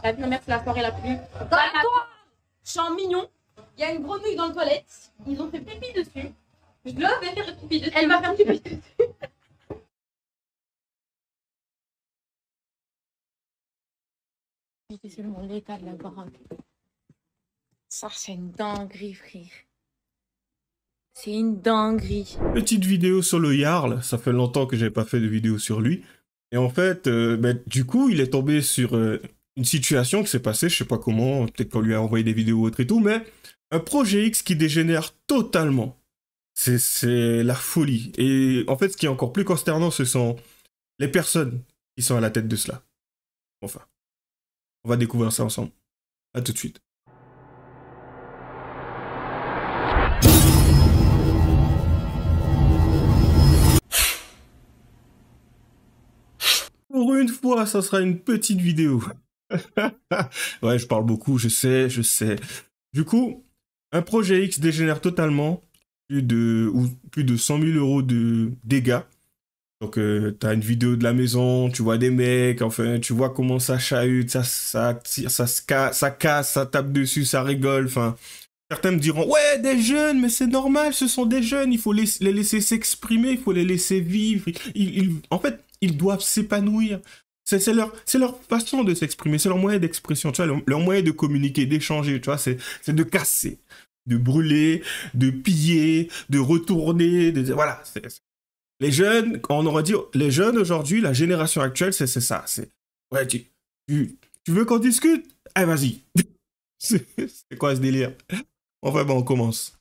T'as vu, ma mère, c'est la soirée la plus... Calme-toi! Chant mignon. Il y a une grenouille dans les toilettes. Ils ont fait pipi dessus. Je vais faire pipi dessus. Elle va faire pipi dessus. C'est seulement l'état de la baraque. Ça, c'est une dinguerie, frère. C'est une dinguerie. Petite vidéo sur le Jarl, ça fait longtemps que j'avais pas fait de vidéo sur lui. Et en fait, du coup, il est tombé sur une situation qui s'est passée, je sais pas comment, peut-être qu'on lui a envoyé des vidéos autres et tout, mais un projet X qui dégénère totalement. C'est la folie. Et en fait, ce qui est encore plus consternant, ce sont les personnes qui sont à la tête de cela. Enfin, on va découvrir ça ensemble. À tout de suite. Pour une fois, ça sera une petite vidéo. Ouais, je parle beaucoup, je sais. Du coup, un projet X dégénère totalement, plus de 100 000 € de dégâts. Donc, t'as une vidéo de la maison, tu vois des mecs, enfin, tu vois comment ça chahute, ça tire, ça casse, ça tape dessus, ça rigole, enfin... Certains me diront, ouais, des jeunes, mais c'est normal, ce sont des jeunes, il faut les laisser s'exprimer, il faut les laisser vivre. En fait, ils doivent s'épanouir. C'est leur façon de s'exprimer, c'est leur moyen d'expression, tu vois, leur moyen de communiquer, d'échanger, tu vois, c'est de casser, de brûler, de piller, de retourner, voilà. Les jeunes, on aurait dit, les jeunes aujourd'hui, la génération actuelle, c'est ça. Ouais, tu veux qu'on discute? Eh, vas-y. C'est quoi ce délire? Enfin bon, on commence.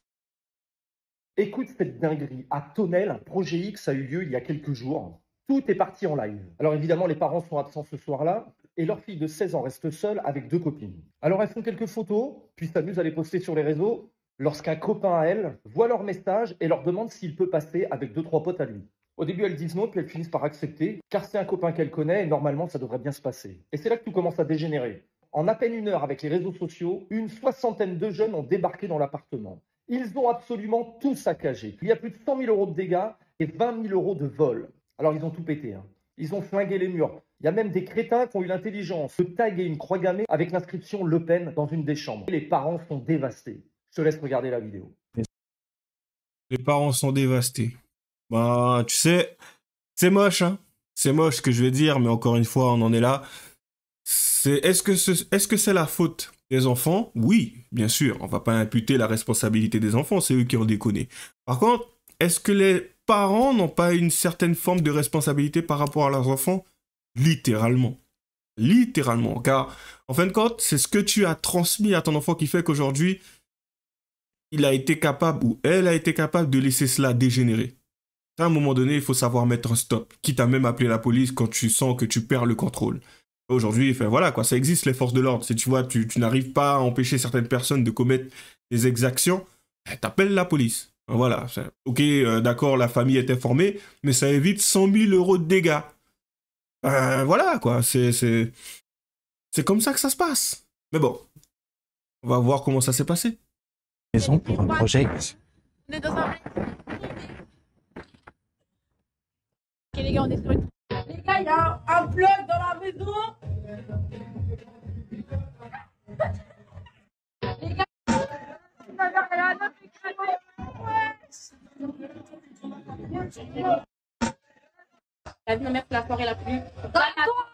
Écoute cette dinguerie. À Tonnelle, un projet X a eu lieu il y a quelques jours. Tout est parti en live. Alors évidemment, les parents sont absents ce soir-là et leur fille de 16 ans reste seule avec 2 copines. Alors elles font quelques photos, puis s'amusent à les poster sur les réseaux lorsqu'un copain à elle voit leur message et leur demande s'il peut passer avec 2-3 potes à lui. Au début, elles disent non, puis elles finissent par accepter, car c'est un copain qu'elle connaît et normalement, ça devrait bien se passer. Et c'est là que tout commence à dégénérer. En à peine 1 heure avec les réseaux sociaux, une 60aine de jeunes ont débarqué dans l'appartement. Ils ont absolument tout saccagé. Il y a plus de 100 000 € de dégâts et 20 000 € de vol. Alors ils ont tout pété. Ils ont flingué les murs. Il y a même des crétins qui ont eu l'intelligence de taguer une croix gammée avec l'inscription Le Pen dans une des chambres. Les parents sont dévastés. Je te laisse regarder la vidéo. Les parents sont dévastés. Bah, tu sais, c'est moche, hein. C'est moche ce que je vais dire, mais encore une fois, on en est là. Est-ce que c'est la faute des enfants? Oui, bien sûr. On va pas imputer la responsabilité des enfants, c'est eux qui ont déconné. Par contre, est-ce que les parents n'ont pas une certaine forme de responsabilité par rapport à leurs enfants? Littéralement. Littéralement. Car, en fin de compte, c'est ce que tu as transmis à ton enfant qui fait qu'aujourd'hui, il a été capable, ou elle a été capable de laisser cela dégénérer. À un moment donné, il faut savoir mettre un stop. Quitte à même appeler la police quand tu sens que tu perds le contrôle. Aujourd'hui, enfin voilà, quoi, ça existe les forces de l'ordre. Si tu vois, tu n'arrives pas à empêcher certaines personnes de commettre des exactions, t'appelles la police. Voilà. Ok, d'accord, la famille est informée, mais ça évite 100 000 € de dégâts. Voilà, quoi, c'est comme ça que ça se passe. Mais bon, on va voir comment ça s'est passé. Maison pour un projet. On est dans un... Ok les gars, on est sur une... Les gars, il y a un plug dans la maison. Les gars, il y a un autre écran. T'as vu, ma mère, c'est la soirée la plus... Calme-toi!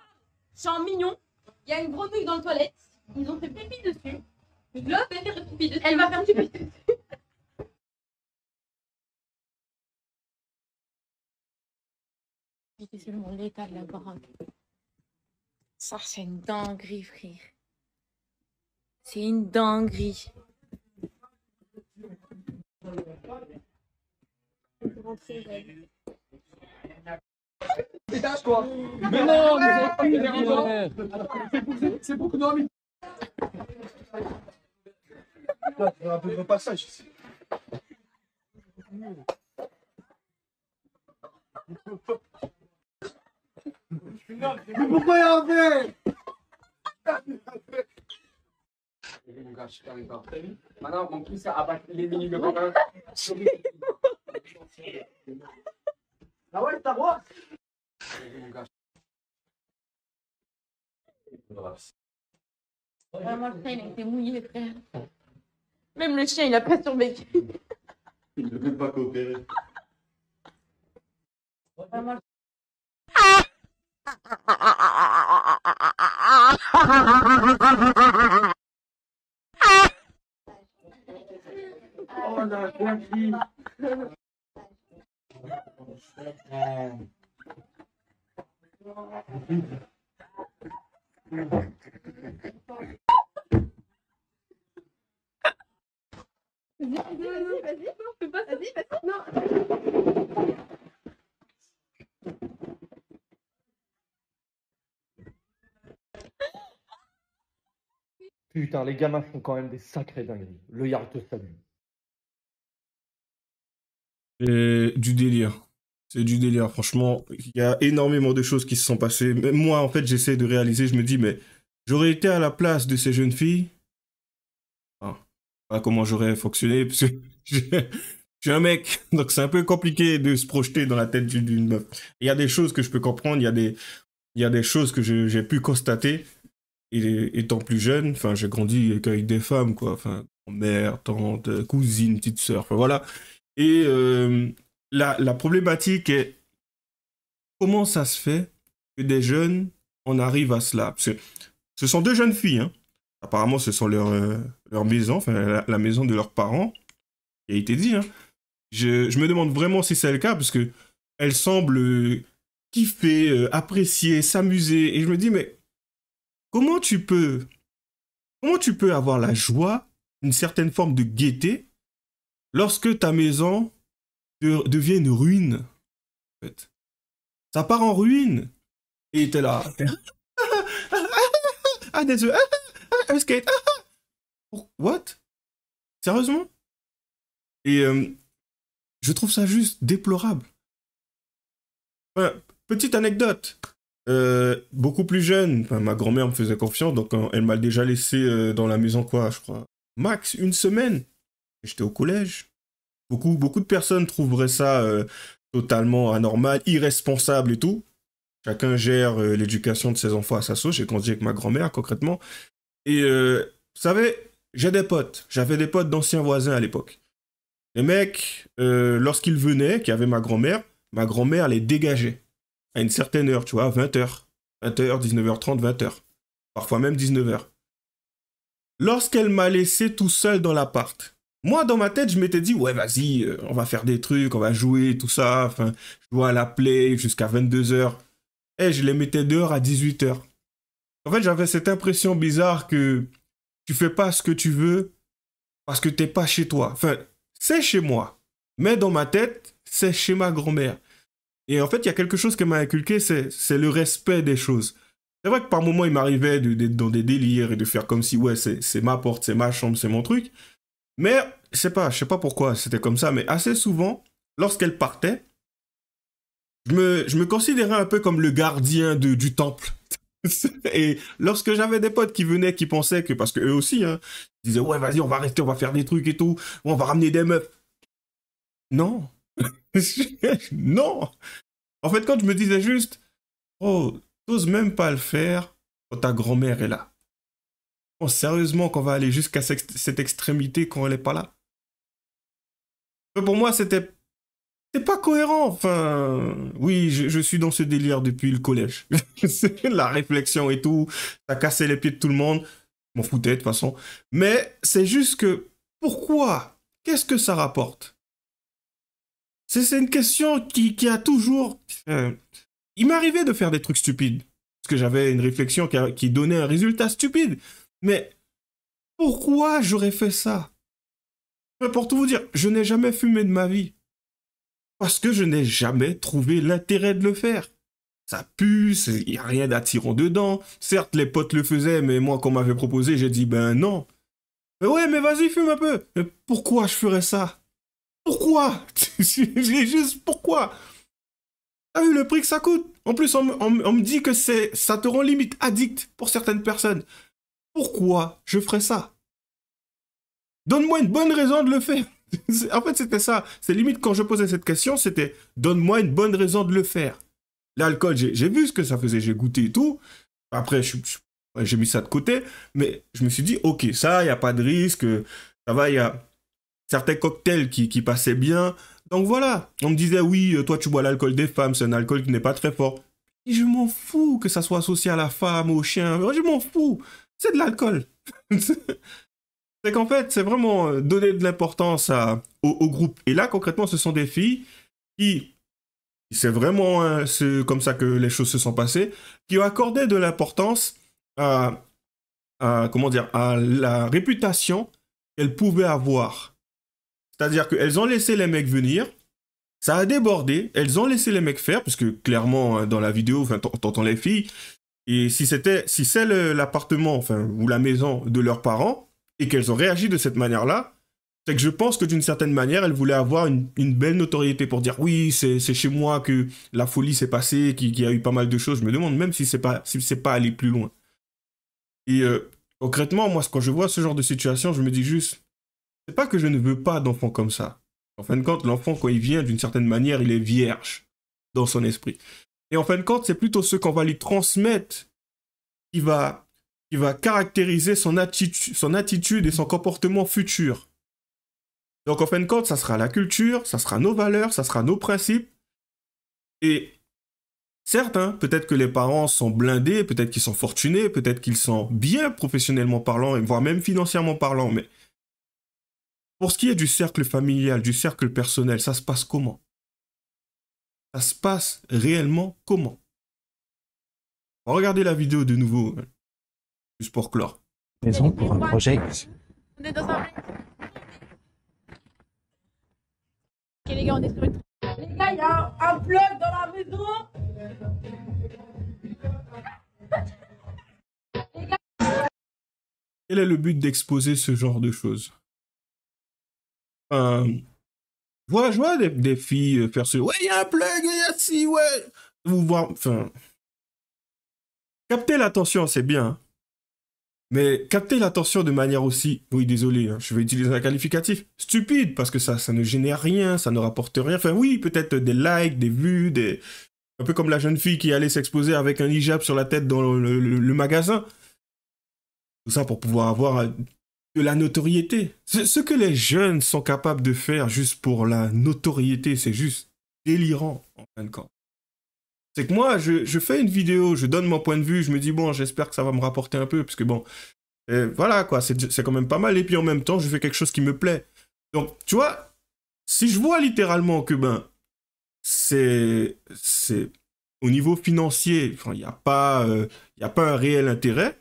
Chant mignon. Il y a une grenouille dans les toilettes. Ils ont fait pipi dessus. Je vais faire pipi dessus. Elle va faire pipi dessus. C'est seulement l'état de la baraque. Ça, c'est une dinguerie, frère. C'est une dinguerie. Dégage-toi! Mais non, c'est beaucoup dormi! Un peu de passage ici. Mais pourquoi il y a un verre? Mon gars, je t'arrive pas. Maintenant, mon plus, ça abat les mini de copains. Ah ouais, t'as droit? Mon gars. Vraiment, le chien, il a été mouillé, frère. Même le chien, il a pas survécu. Il ne veut pas coopérer. Vraiment, Oh la fille. vas-y, non, fais pas ça. Vas-y, non. Putain, les gamins font quand même des sacrées dingueries. Le Yard te salue. Et du délire. C'est du délire, franchement. Il y a énormément de choses qui se sont passées. Même moi, en fait, j'essaie de réaliser, je me dis, mais j'aurais été à la place de ces jeunes filles. Enfin, pas comment j'aurais fonctionné, parce que je suis un mec, donc c'est un peu compliqué de se projeter dans la tête d'une meuf. Il y a des choses que je peux comprendre, il y a des choses que j'ai pu constater. Et étant plus jeune, enfin, j'ai grandi avec des femmes, quoi. Enfin, mère, tante, cousine, petite sœur, enfin, voilà. Et la problématique est comment ça se fait que des jeunes en arrivent à cela? Parce que ce sont deux jeunes filles, hein. Apparemment, ce sont leur maison, enfin la maison de leurs parents, qui a été dit. Hein. Je me demande vraiment si c'est le cas, parce que elles semblent kiffer, apprécier, s'amuser. Et je me dis, mais comment tu peux avoir la joie, une certaine forme de gaieté, lorsque ta maison devient une ruine, en fait. Ça part en ruine. Et t'es là. Ah, désolé. Un skate. What? Sérieusement? Et je trouve ça juste déplorable. Enfin, petite anecdote. Beaucoup plus jeune, enfin, ma grand-mère me faisait confiance, donc elle m'a déjà laissé dans la maison, quoi, je crois, max une semaine. J'étais au collège. Beaucoup de personnes trouveraient ça totalement anormal, irresponsable et tout. Chacun gère l'éducation de ses enfants à sa sauce. J'ai grandi avec ma grand-mère, concrètement. Et vous savez, j'avais des potes d'anciens voisins à l'époque. Les mecs, lorsqu'ils venaient, qui avaient ma grand-mère les dégageait. À une certaine heure, tu vois, 20h. 20h, 19h30, 20h. Parfois même 19h. Lorsqu'elle m'a laissé tout seul dans l'appart, moi, dans ma tête, je m'étais dit, ouais, vas-y, on va faire des trucs, on va jouer, tout ça. Enfin, jouer à la play jusqu'à 22h. Et je les mettais dehors à 18h. En fait, j'avais cette impression bizarre que tu fais pas ce que tu veux parce que t'es pas chez toi. Enfin, c'est chez moi. Mais dans ma tête, c'est chez ma grand-mère. Et en fait, il y a quelque chose qu'elle m'a inculqué, c'est le respect des choses. C'est vrai que par moments, il m'arrivait d'être dans des délires et de faire comme si, ouais, c'est ma porte, c'est ma chambre, c'est mon truc. Mais, je sais pas pourquoi c'était comme ça, mais assez souvent, lorsqu'elle partait, je me considérais un peu comme le gardien du temple. Et lorsque j'avais des potes qui venaient, qui pensaient que, parce que eux aussi, hein, ils disaient, ouais, vas-y, on va rester, on va faire des trucs et tout, on va ramener des meufs. Non. Non. En fait, quand je me disais juste, oh, t'oses même pas le faire quand ta grand-mère est là. Oh, sérieusement qu'on va aller jusqu'à cette extrémité quand elle est pas là. Mais pour moi, c'était pas cohérent. Enfin, oui, je suis dans ce délire depuis le collège. La réflexion et tout, ça cassait les pieds de tout le monde. Je m'en foutais de toute façon. Mais c'est juste que, pourquoi? Qu'est-ce que ça rapporte? C'est une question qui a toujours... il m'arrivait de faire des trucs stupides. Parce que j'avais une réflexion qui donnait un résultat stupide. Mais pourquoi j'aurais fait ça? Pour tout vous dire, je n'ai jamais fumé de ma vie. Parce que je n'ai jamais trouvé l'intérêt de le faire. Ça pue, il n'y a rien d'attirant dedans. Certes, les potes le faisaient, mais moi, qu'on m'avait proposé, j'ai dit, ben non. Mais ouais, mais vas-y, fume un peu. Mais pourquoi je ferais ça? Pourquoi? J'ai juste pourquoi? T'as vu le prix que ça coûte? En plus, on me dit que ça te rend limite addict pour certaines personnes. Pourquoi je ferais ça? Donne-moi une bonne raison de le faire. En fait, c'était ça. C'est limite quand je posais cette question, c'était donne-moi une bonne raison de le faire. L'alcool, j'ai vu ce que ça faisait, j'ai goûté et tout. Après, je suis Ouais, j'ai mis ça de côté, mais je me suis dit, ok, ça, il n'y a pas de risque, ça va, il y a certains cocktails qui passaient bien. Donc voilà, on me disait, oui, toi tu bois l'alcool des femmes, c'est un alcool qui n'est pas très fort. Et je m'en fous que ça soit associé à la femme, au chien, je m'en fous, c'est de l'alcool. C'est qu'en fait, c'est vraiment donner de l'importance au groupe. Et là, concrètement, ce sont des filles qui, c'est vraiment c'est comme ça que les choses se sont passées, qui ont accordé de l'importance comment dire, à la réputation qu'elles pouvaient avoir. C'est-à-dire qu'elles ont laissé les mecs venir, ça a débordé, elles ont laissé les mecs faire, parce que clairement, dans la vidéo, enfin, t'entends les filles, et si c'est l'appartement, enfin, ou la maison de leurs parents, et qu'elles ont réagi de cette manière-là, c'est que je pense que d'une certaine manière, elles voulaient avoir une belle notoriété pour dire oui, c'est chez moi que la folie s'est passée, qu'il y a eu pas mal de choses. Je me demande même si c'est pas allé plus loin. Et concrètement, moi, quand je vois ce genre de situation, je me dis juste, c'est pas que je ne veux pas d'enfant comme ça. En fin de compte, l'enfant, quand il vient, d'une certaine manière, il est vierge dans son esprit. Et en fin de compte, c'est plutôt ce qu'on va lui transmettre qui va caractériser son attitude et son comportement futur. Donc en fin de compte, ça sera la culture, ça sera nos valeurs, ça sera nos principes. Et certes, hein, peut-être que les parents sont blindés, peut-être qu'ils sont fortunés, peut-être qu'ils sont bien professionnellement parlant, et voire même financièrement parlant, mais pour ce qui est du cercle familial, du cercle personnel, ça se passe comment? Ça se passe réellement comment? Regardez la vidéo de nouveau, juste pour clore. Maison pour un projet. On est dans un... Ok les gars, on est sur une... Les gars, il y a un plug dans la maison. Quel est le but d'exposer ce genre de choses? Je vois des filles faire ce... Ouais, il y a un plug, il y a ci, ouais. Vous voir... Enfin... Capter l'attention, c'est bien. Hein. Mais capter l'attention de manière aussi... Oui, désolé, hein, je vais utiliser un qualificatif. Stupide, parce que ça ne génère rien, ça ne rapporte rien. Enfin, oui, peut-être des likes, des vues, des... Un peu comme la jeune fille qui allait s'exposer avec un hijab sur la tête dans le magasin. Tout ça pour pouvoir avoir de la notoriété. Ce que les jeunes sont capables de faire juste pour la notoriété, c'est juste délirant, en fin de compte. C'est que moi, je fais une vidéo, je donne mon point de vue, je me dis, bon, j'espère que ça va me rapporter un peu, parce que bon, voilà, quoi, c'est quand même pas mal, et puis en même temps, je fais quelque chose qui me plaît. Donc, tu vois, si je vois littéralement que, ben, c'est au niveau financier, enfin, il n'y a pas un réel intérêt,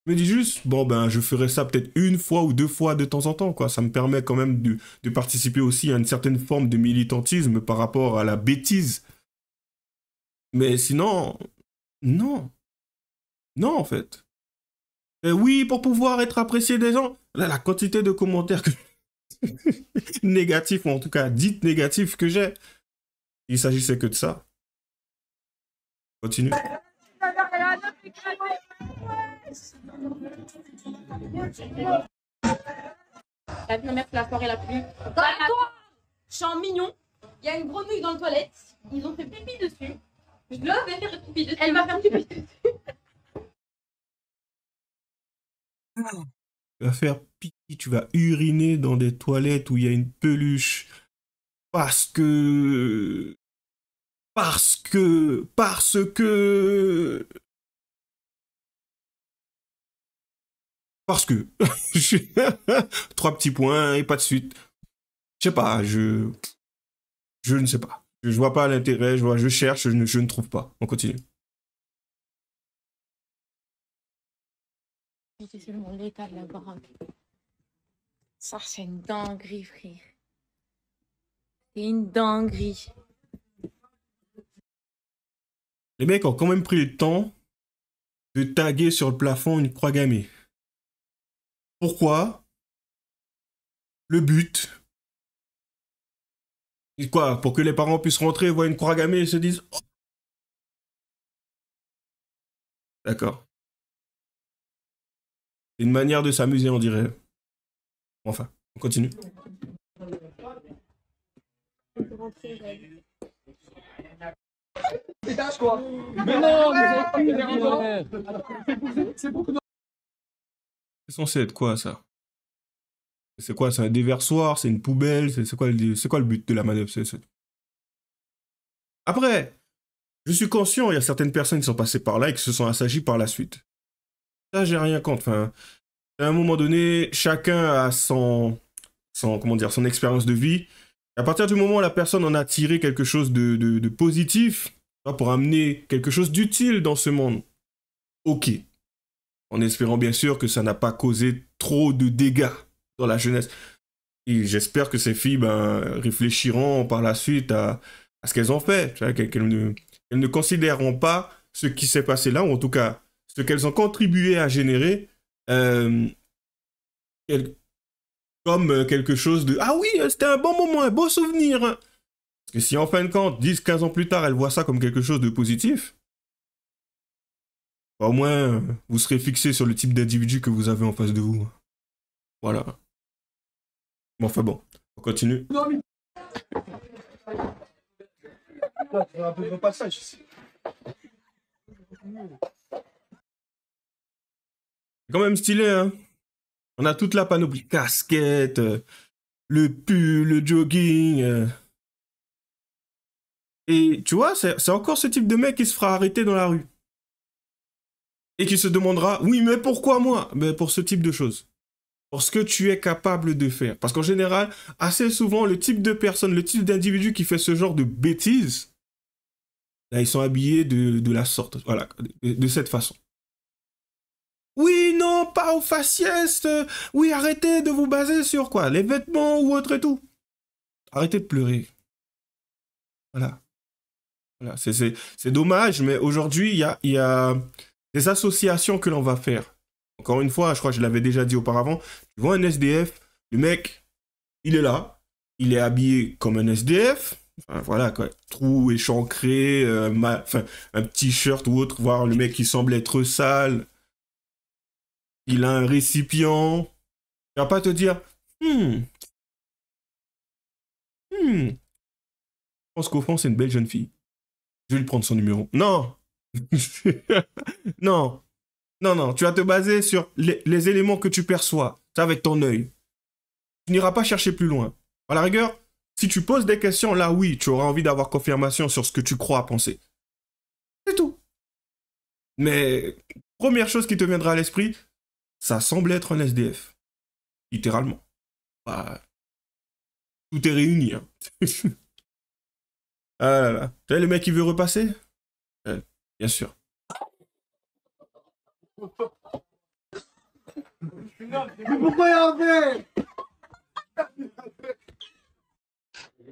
je me dis juste, bon, ben, je ferai ça peut-être une fois ou deux fois de temps en temps, quoi. Ça me permet quand même de participer aussi à une certaine forme de militantisme par rapport à la bêtise. Mais sinon, non. Non, en fait. Et oui, pour pouvoir être apprécié des gens, là, la quantité de commentaires négatifs, ou en tout cas dites négatifs que j'ai, il s'agissait que de ça. Continue. La vie de ma mère, c'est la soirée la plus... Calme-toi! Chant mignon. Il y a une grenouille dans le toilette. Ils ont fait pipi dessus. Je vais faire pipi dessus. Elle va faire pipi dessus. Tu vas faire pipi, tu vas uriner dans des toilettes où il y a une peluche. Parce que... Trois petits points et pas de suite. Je sais pas, je ne sais pas. Je vois pas l'intérêt, je cherche, je ne trouve pas. On continue. C'est seulement l'état de la baraque. Ça, c'est une dinguerie, frère. C'est une dinguerie. Les mecs ont quand même pris le temps de taguer sur le plafond une croix gammée. Pourquoi? Le but? Et quoi? Pour que les parents puissent rentrer, voir une croix gammée et se disent... Oh. D'accord. C'est une manière de s'amuser, on dirait. Enfin, on continue. Étage, quoi. Mais non, c'est beaucoup. C'est censé être quoi, ça? C'est quoi? C'est un déversoir? C'est une poubelle? C'est quoi le but de la manœuvre? Après, je suis conscient, il y a certaines personnes qui sont passées par là et qui se sont assagies par la suite. Ça, j'ai rien contre. Enfin, à un moment donné, chacun a comment dire, son expérience de vie. À partir du moment où la personne en a tiré quelque chose de positif, pour amener quelque chose d'utile dans ce monde, ok. En espérant bien sûr que ça n'a pas causé trop de dégâts dans la jeunesse. Et j'espère que ces filles réfléchiront par la suite à ce qu'elles ont fait. Qu'elles ne considéreront pas ce qui s'est passé là, ou en tout cas ce qu'elles ont contribué à générer comme quelque chose de « Ah oui, c'était un bon moment, un beau souvenir !» Parce que si en fin de compte, 10-15 ans plus tard, elles voient ça comme quelque chose de positif, au moins, vous serez fixé sur le type d'individu que vous avez en face de vous. Voilà. Bon, enfin bon, on continue. Non, mais... Là, tu vas un peu de passage ici. C'est quand même stylé, hein. On a toute la panoplie. Casquette, le pull, le jogging. Et tu vois, c'est encore ce type de mec qui se fera arrêter dans la rue. Et qui se demandera, oui, mais pourquoi moi? Mais pour ce type de choses. Pour ce que tu es capable de faire. Parce qu'en général, assez souvent, le type de personne, le type d'individu qui fait ce genre de bêtises, là, ils sont habillés de la sorte. Voilà, de cette façon. Oui, non, pas au faciès. Oui, arrêtez de vous baser sur quoi? Les vêtements ou autre et tout. Arrêtez de pleurer. Voilà. Voilà, c'est dommage, mais aujourd'hui, il y a des associations que l'on va faire. Encore une fois, je crois que je l'avais déjà dit auparavant, tu vois un SDF, le mec, il est là, il est habillé comme un SDF, enfin, voilà, quoi, trou échancré, un petit shirt ou autre, voir le mec qui semble être sale, il a un récipient, il va pas te dire, je pense qu'au fond, c'est une belle jeune fille. Je vais lui prendre son numéro. Non. Non. Non, non, tu vas te baser sur les éléments que tu perçois, ça avec ton œil. Tu n'iras pas chercher plus loin. À la rigueur, si tu poses des questions, là oui, tu auras envie d'avoir confirmation sur ce que tu crois penser. C'est tout. Mais, première chose qui te viendra à l'esprit, ça semble être un SDF. Littéralement. Bah, tout est réuni. Hein. Ah là là. Tu sais, le mec qui veut repasser? Bien sûr. Mais pourquoi il a fait?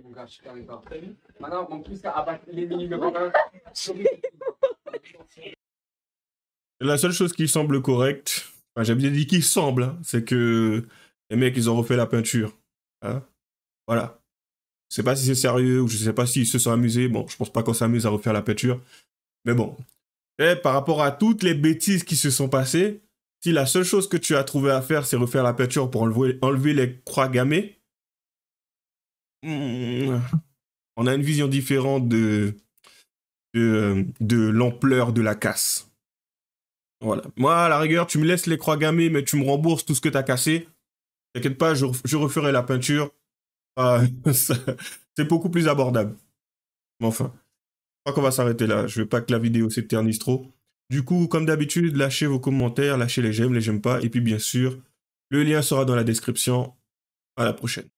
Mon gars, je suis carré pas. Maintenant, mon plus qu'à abattre les mini de copains. La seule chose qui semble correcte, enfin, j'ai bien dit qu'il semble, hein, c'est que les mecs, ils ont refait la peinture. Hein, voilà. Je sais pas si c'est sérieux ou je sais pas s'ils se sont amusés. Bon, je pense pas qu'on s'amuse à refaire la peinture. Mais bon. Et par rapport à toutes les bêtises qui se sont passées, si la seule chose que tu as trouvé à faire, c'est refaire la peinture pour enlever les croix gammées, on a une vision différente de l'ampleur de la casse. Voilà. Moi, à la rigueur, tu me laisses les croix gammées, mais tu me rembourses tout ce que tu as cassé. T'inquiète pas, je referai la peinture. C'est beaucoup plus abordable. Mais enfin, je crois qu'on va s'arrêter là. Je veux pas que la vidéo s'éternise trop. Du coup, comme d'habitude, lâchez vos commentaires, lâchez les j'aime pas. Et puis, bien sûr, le lien sera dans la description. À la prochaine.